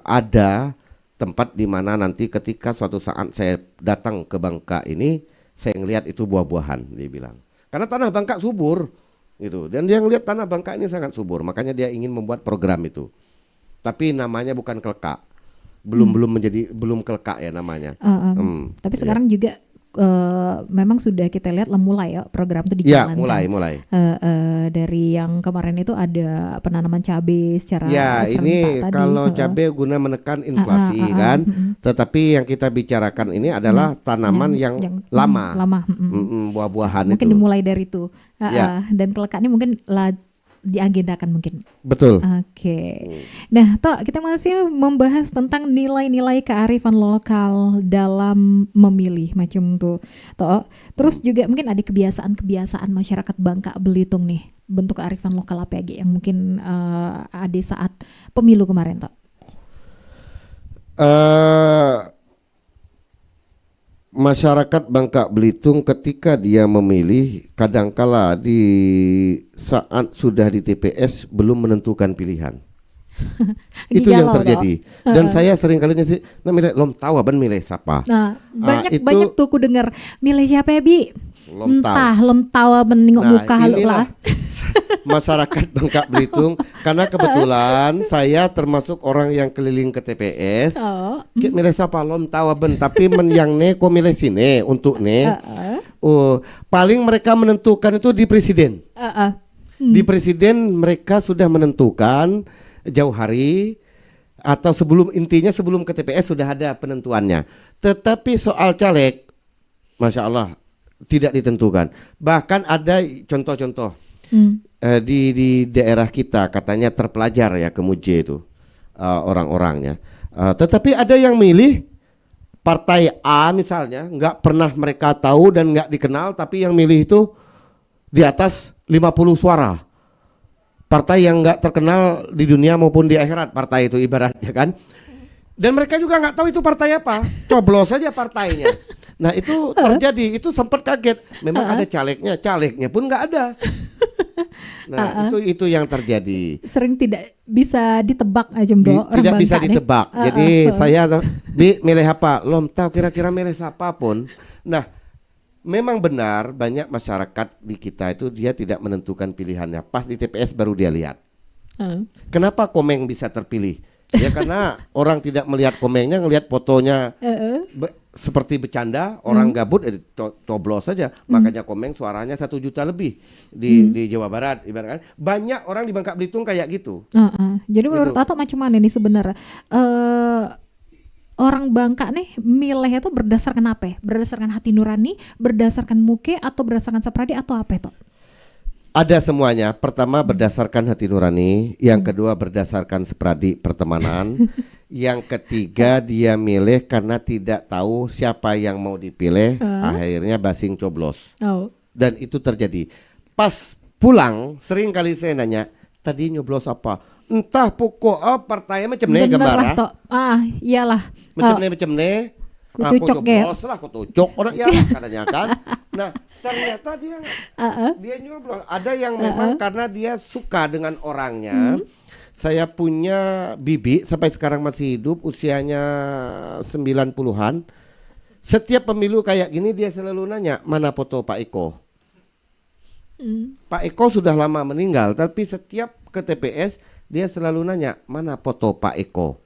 ada tempat di mana nanti ketika suatu saat saya datang ke Bangka ini, saya ngelihat itu buah-buahan, dia bilang. Karena tanah Bangka subur, gitu. Dan dia ngelihat tanah Bangka ini sangat subur, makanya dia ingin membuat program itu. Tapi namanya bukan kelekak, belum kelekak ya namanya. Tapi sekarang juga memang sudah kita lihat mulai ya program itu dijalankan. Ya, mulai. Dari yang kemarin itu ada penanaman cabai secara ya ini tadi. Kalau cabai guna menekan inflasi kan. Tetapi yang kita bicarakan ini adalah tanaman yang lama. Buah-buahan mungkin itu. Dimulai dari itu. Dan kelekaknya mungkin diagendakan mungkin. Betul. Oke. Nah, Tok, kita masih membahas tentang nilai-nilai kearifan lokal dalam memilih macam tuh, Tok. Terus juga mungkin ada kebiasaan-kebiasaan masyarakat Bangka Belitung nih, bentuk kearifan lokal apa lagi yang mungkin ada saat pemilu kemarin, Tok? Masyarakat Bangka Belitung ketika dia memilih kadangkala di saat sudah di TPS belum menentukan pilihan. Itu yang terjadi. Dan saya sering kali sih milih lom tahu ban milih siapa. Nah, banyak tuh ku dengar milih siapa ya, Bi? Lom tahu nengok muka haluk lah. Masyarakat Bangka Belitung karena kebetulan saya termasuk orang yang keliling ke TPS. Milih siapa lom tahu ben tapi yang ne ko milih sini untuk ne. Paling mereka menentukan itu di presiden. Di presiden mereka sudah menentukan jauh hari atau sebelum ke TPS sudah ada penentuannya. Tetapi soal caleg, Masya Allah tidak ditentukan. Bahkan ada contoh-contoh di daerah kita katanya terpelajar ya ke Muje itu orang-orangnya. Tetapi ada yang milih partai A misalnya, nggak pernah mereka tahu dan nggak dikenal, tapi yang milih itu di atas 50 suara. Partai yang nggak terkenal di dunia maupun di akhirat, partai itu ibaratnya kan. Dan mereka juga nggak tahu itu partai apa, coblos saja partainya. Nah itu terjadi, itu sempat kaget. Memang ada calegnya pun nggak ada. Nah itu yang terjadi. Sering tidak bisa ditebak aja Bro. Tidak bisa ditebak. Jadi saya milih apa? Lom tahu kira-kira milih siapa pun. Nah memang benar banyak masyarakat di kita itu dia tidak menentukan pilihannya. Pas di TPS baru dia lihat. Kenapa Komeng bisa terpilih? Ya karena orang tidak melihat Komengnya, ngelihat fotonya seperti bercanda, orang gabut coblos saja. Makanya Komeng suaranya 1 juta lebih di Jawa Barat ibaratkan. Banyak orang di Bangka Belitung kayak gitu. Gitu. Jadi menurut Ato macam mana nih sebenarnya? Orang Bangka nih milih itu berdasarkan apa? Berdasarkan hati nurani, berdasarkan muke, atau berdasarkan sapradi atau apa itu? Ada semuanya. Pertama berdasarkan hati nurani, yang kedua berdasarkan sepradi pertemanan, yang ketiga dia milih karena tidak tahu siapa yang mau dipilih, akhirnya basing coblos. Oh. Dan itu terjadi. Pas pulang sering kali saya nanya, tadi nyoblos apa? Entah pokok partai macam ni Bener gambar. lah Tok. Iyalah. Macam ni. Aku Kutucok ya. nyoblos lah, aku tucok orang ya katanya kan. Nah ternyata dia nyoblos. Ada yang memang karena dia suka dengan orangnya. Saya punya bibi sampai sekarang masih hidup, usianya 90-an. Setiap pemilu kayak gini dia selalu nanya, mana foto Pak Eko? Pak Eko sudah lama meninggal, tapi setiap ke TPS dia selalu nanya, mana foto Pak Eko?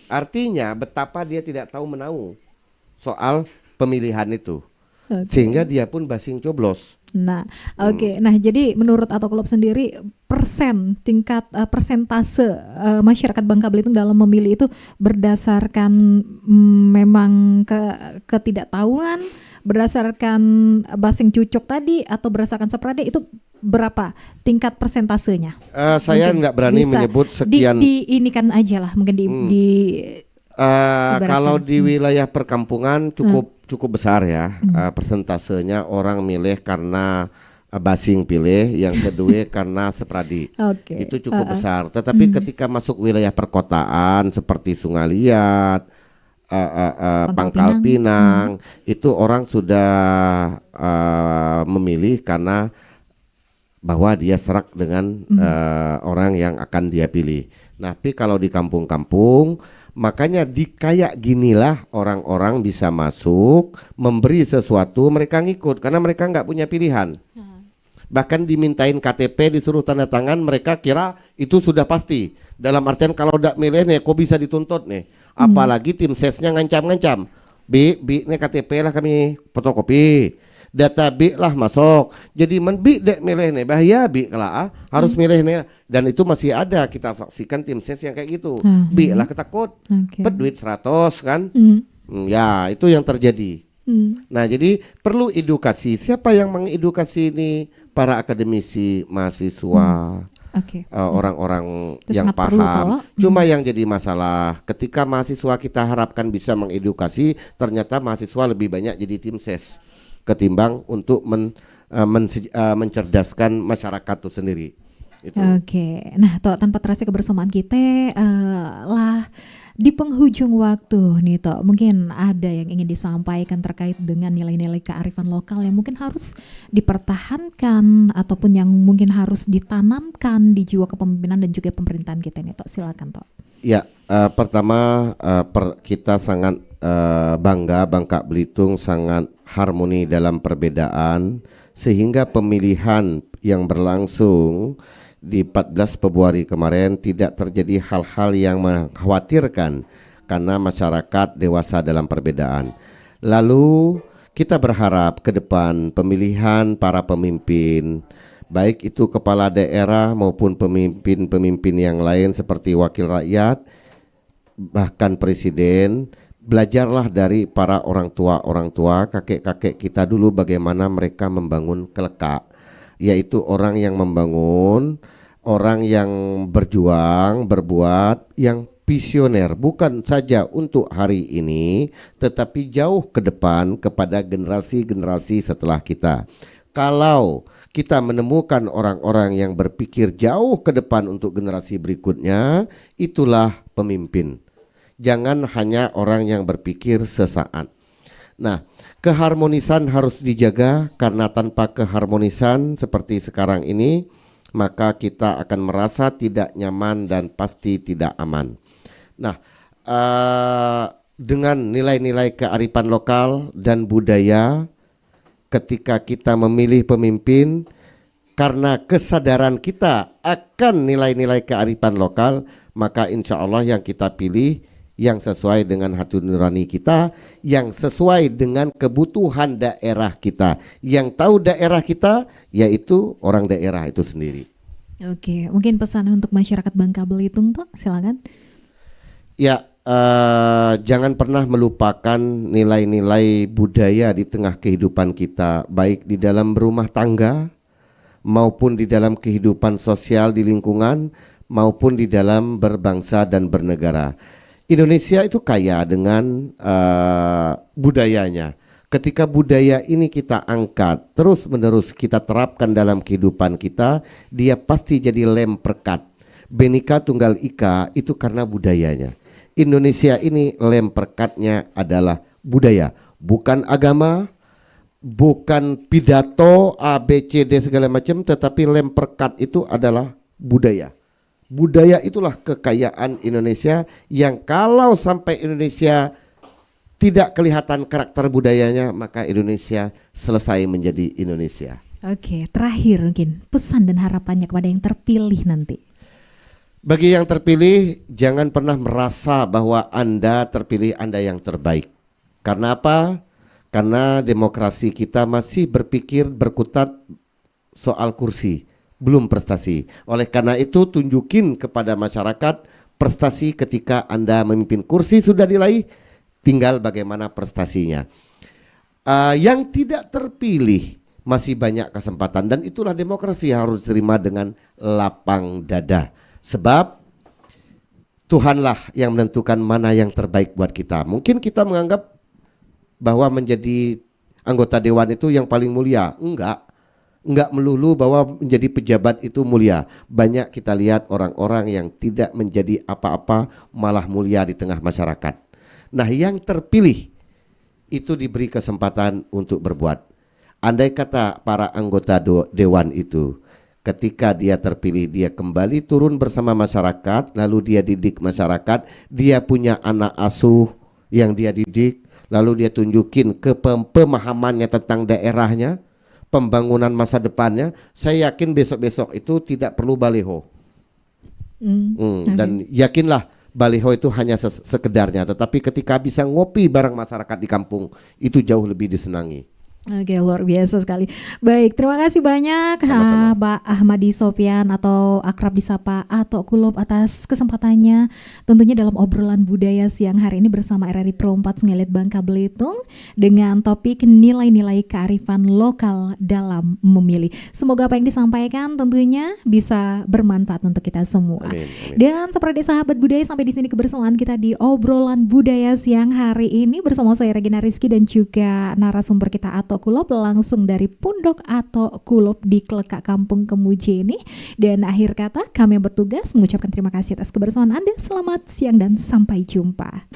Artinya betapa dia tidak tahu menau soal pemilihan itu. Sehingga dia pun basing coblos. Nah, Nah, jadi menurut Atok Kulop sendiri tingkat persentase masyarakat Bangka Belitung dalam memilih itu berdasarkan memang ketidaktahuan, berdasarkan basing cucok tadi atau berdasarkan seprade itu berapa tingkat persentasenya? Saya nggak berani menyebut sekian. Ini kan aja lah mungkin kalau di wilayah perkampungan cukup besar ya, persentasenya orang milih karena basing pilih, yang kedua karena sepradi. Itu cukup besar. Tetapi ketika masuk wilayah perkotaan seperti Sungai Liat, Pangkal Pinang, itu orang sudah memilih karena bahwa dia serak dengan orang yang akan dia pilih. Nah, tapi kalau di kampung-kampung, makanya di kayak ginilah orang-orang bisa masuk, memberi sesuatu, mereka ngikut karena mereka nggak punya pilihan. Bahkan dimintain KTP, disuruh tanda tangan, mereka kira itu sudah pasti. Dalam artian kalau tidak milih nih, kok bisa dituntut nih. Apalagi tim sesnya ngancam-ngancam. Bi nih KTP lah kami fotokopi. Data B lah masuk. Jadi bi dek milih nih bahaya bi lah harus milih nih, dan itu masih ada kita saksikan tim ses yang kayak gitu. Bi lah ketakut. Pet duit 100 kan. Ya itu yang terjadi. Nah jadi perlu edukasi. Siapa yang mengedukasi ini? Para akademisi, mahasiswa, orang-orang yang paham. Cuma yang jadi masalah ketika mahasiswa kita harapkan bisa mengedukasi, ternyata mahasiswa lebih banyak jadi tim ses ketimbang untuk mencerdaskan masyarakat itu sendiri. Nah, Tok, tanpa terasa kebersamaan kita lah di penghujung waktu nih, Tok, mungkin ada yang ingin disampaikan terkait dengan nilai-nilai kearifan lokal yang mungkin harus dipertahankan ataupun yang mungkin harus ditanamkan di jiwa kepemimpinan dan juga pemerintahan kita nih, Tok. Silakan, Tok. Ya, pertama kita sangat bangga Bangka Belitung sangat harmoni dalam perbedaan, sehingga pemilihan yang berlangsung di 14 Februari kemarin tidak terjadi hal-hal yang mengkhawatirkan karena masyarakat dewasa dalam perbedaan. Lalu kita berharap ke depan pemilihan para pemimpin, baik itu kepala daerah maupun pemimpin-pemimpin yang lain seperti wakil rakyat, bahkan presiden, belajarlah dari para orang tua, kakek-kakek kita dulu bagaimana mereka membangun kelekak, yaitu orang yang membangun, orang yang berjuang, berbuat, yang visioner, bukan saja untuk hari ini, tetapi jauh ke depan kepada generasi-generasi setelah kita. Kalau kita menemukan orang-orang yang berpikir jauh ke depan untuk generasi berikutnya, itulah pemimpin. Jangan hanya orang yang berpikir sesaat. Nah, keharmonisan harus dijaga karena tanpa keharmonisan seperti sekarang ini, maka kita akan merasa tidak nyaman dan pasti tidak aman. Nah, dengan nilai-nilai kearifan lokal dan budaya, ketika kita memilih pemimpin, karena kesadaran kita akan nilai-nilai kearifan lokal, maka insya Allah yang kita pilih yang sesuai dengan hati nurani kita, yang sesuai dengan kebutuhan daerah kita. Yang tahu daerah kita yaitu orang daerah itu sendiri. Oke, mungkin pesan untuk masyarakat Bangka Belitung, Tok, silakan. Ya, jangan pernah melupakan nilai-nilai budaya di tengah kehidupan kita, baik di dalam berumah tangga maupun di dalam kehidupan sosial di lingkungan, maupun di dalam berbangsa dan bernegara. Indonesia itu kaya dengan budayanya. Ketika budaya ini kita angkat, terus-menerus kita terapkan dalam kehidupan kita, dia pasti jadi lem perekat. Bhinneka Tunggal Ika itu karena budayanya. Indonesia ini lem perekatnya adalah budaya, bukan agama, bukan pidato A, B, C, D segala macam, tetapi lem perekat itu adalah budaya. Budaya itulah kekayaan Indonesia yang kalau sampai Indonesia tidak kelihatan karakter budayanya, maka Indonesia selesai menjadi Indonesia. Oke, terakhir mungkin pesan dan harapannya kepada yang terpilih nanti. Bagi yang terpilih, jangan pernah merasa bahwa Anda terpilih, Anda yang terbaik. Karena apa? Karena demokrasi kita masih berpikir berkutat soal kursi, belum prestasi. Oleh karena itu tunjukin kepada masyarakat prestasi ketika Anda memimpin. Kursi sudah diraih, tinggal bagaimana prestasinya. Yang tidak terpilih masih banyak kesempatan, dan itulah demokrasi yang harus diterima dengan lapang dada. Sebab Tuhanlah yang menentukan mana yang terbaik buat kita. Mungkin kita menganggap bahwa menjadi anggota dewan itu yang paling mulia. Enggak melulu bahwa menjadi pejabat itu mulia. Banyak kita lihat orang-orang yang tidak menjadi apa-apa malah mulia di tengah masyarakat. Nah, yang terpilih itu diberi kesempatan untuk berbuat. Andai kata para anggota dewan itu ketika dia terpilih, dia kembali turun bersama masyarakat, lalu dia didik masyarakat, dia punya anak asuh yang dia didik, lalu dia tunjukin pemahamannya tentang daerahnya, pembangunan masa depannya, saya yakin besok-besok itu tidak perlu baliho. Dan yakinlah baliho itu hanya sekedarnya, tetapi ketika bisa ngopi bareng masyarakat di kampung, itu jauh lebih disenangi. Oke, luar biasa sekali. Baik, terima kasih banyak Pak Ahmadi Sopyan atau akrab disapa Atok Kulob atas kesempatannya tentunya dalam obrolan budaya siang hari ini bersama RRI Pro 4 Sungai Liat Bangka Belitung dengan topik nilai-nilai kearifan lokal dalam memilih. Semoga apa yang disampaikan tentunya bisa bermanfaat untuk kita semua. Amin, amin. Dan seperti sahabat budaya, sampai di sini kebersamaan kita di obrolan budaya siang hari ini bersama saya Regina Rizky dan juga narasumber kita Atok Kulob langsung dari Pundok Atok Kulob di Klekak Kampung Kemuji ini. Dan akhir kata kami yang bertugas mengucapkan terima kasih atas kebersamaan Anda. Selamat siang dan sampai jumpa.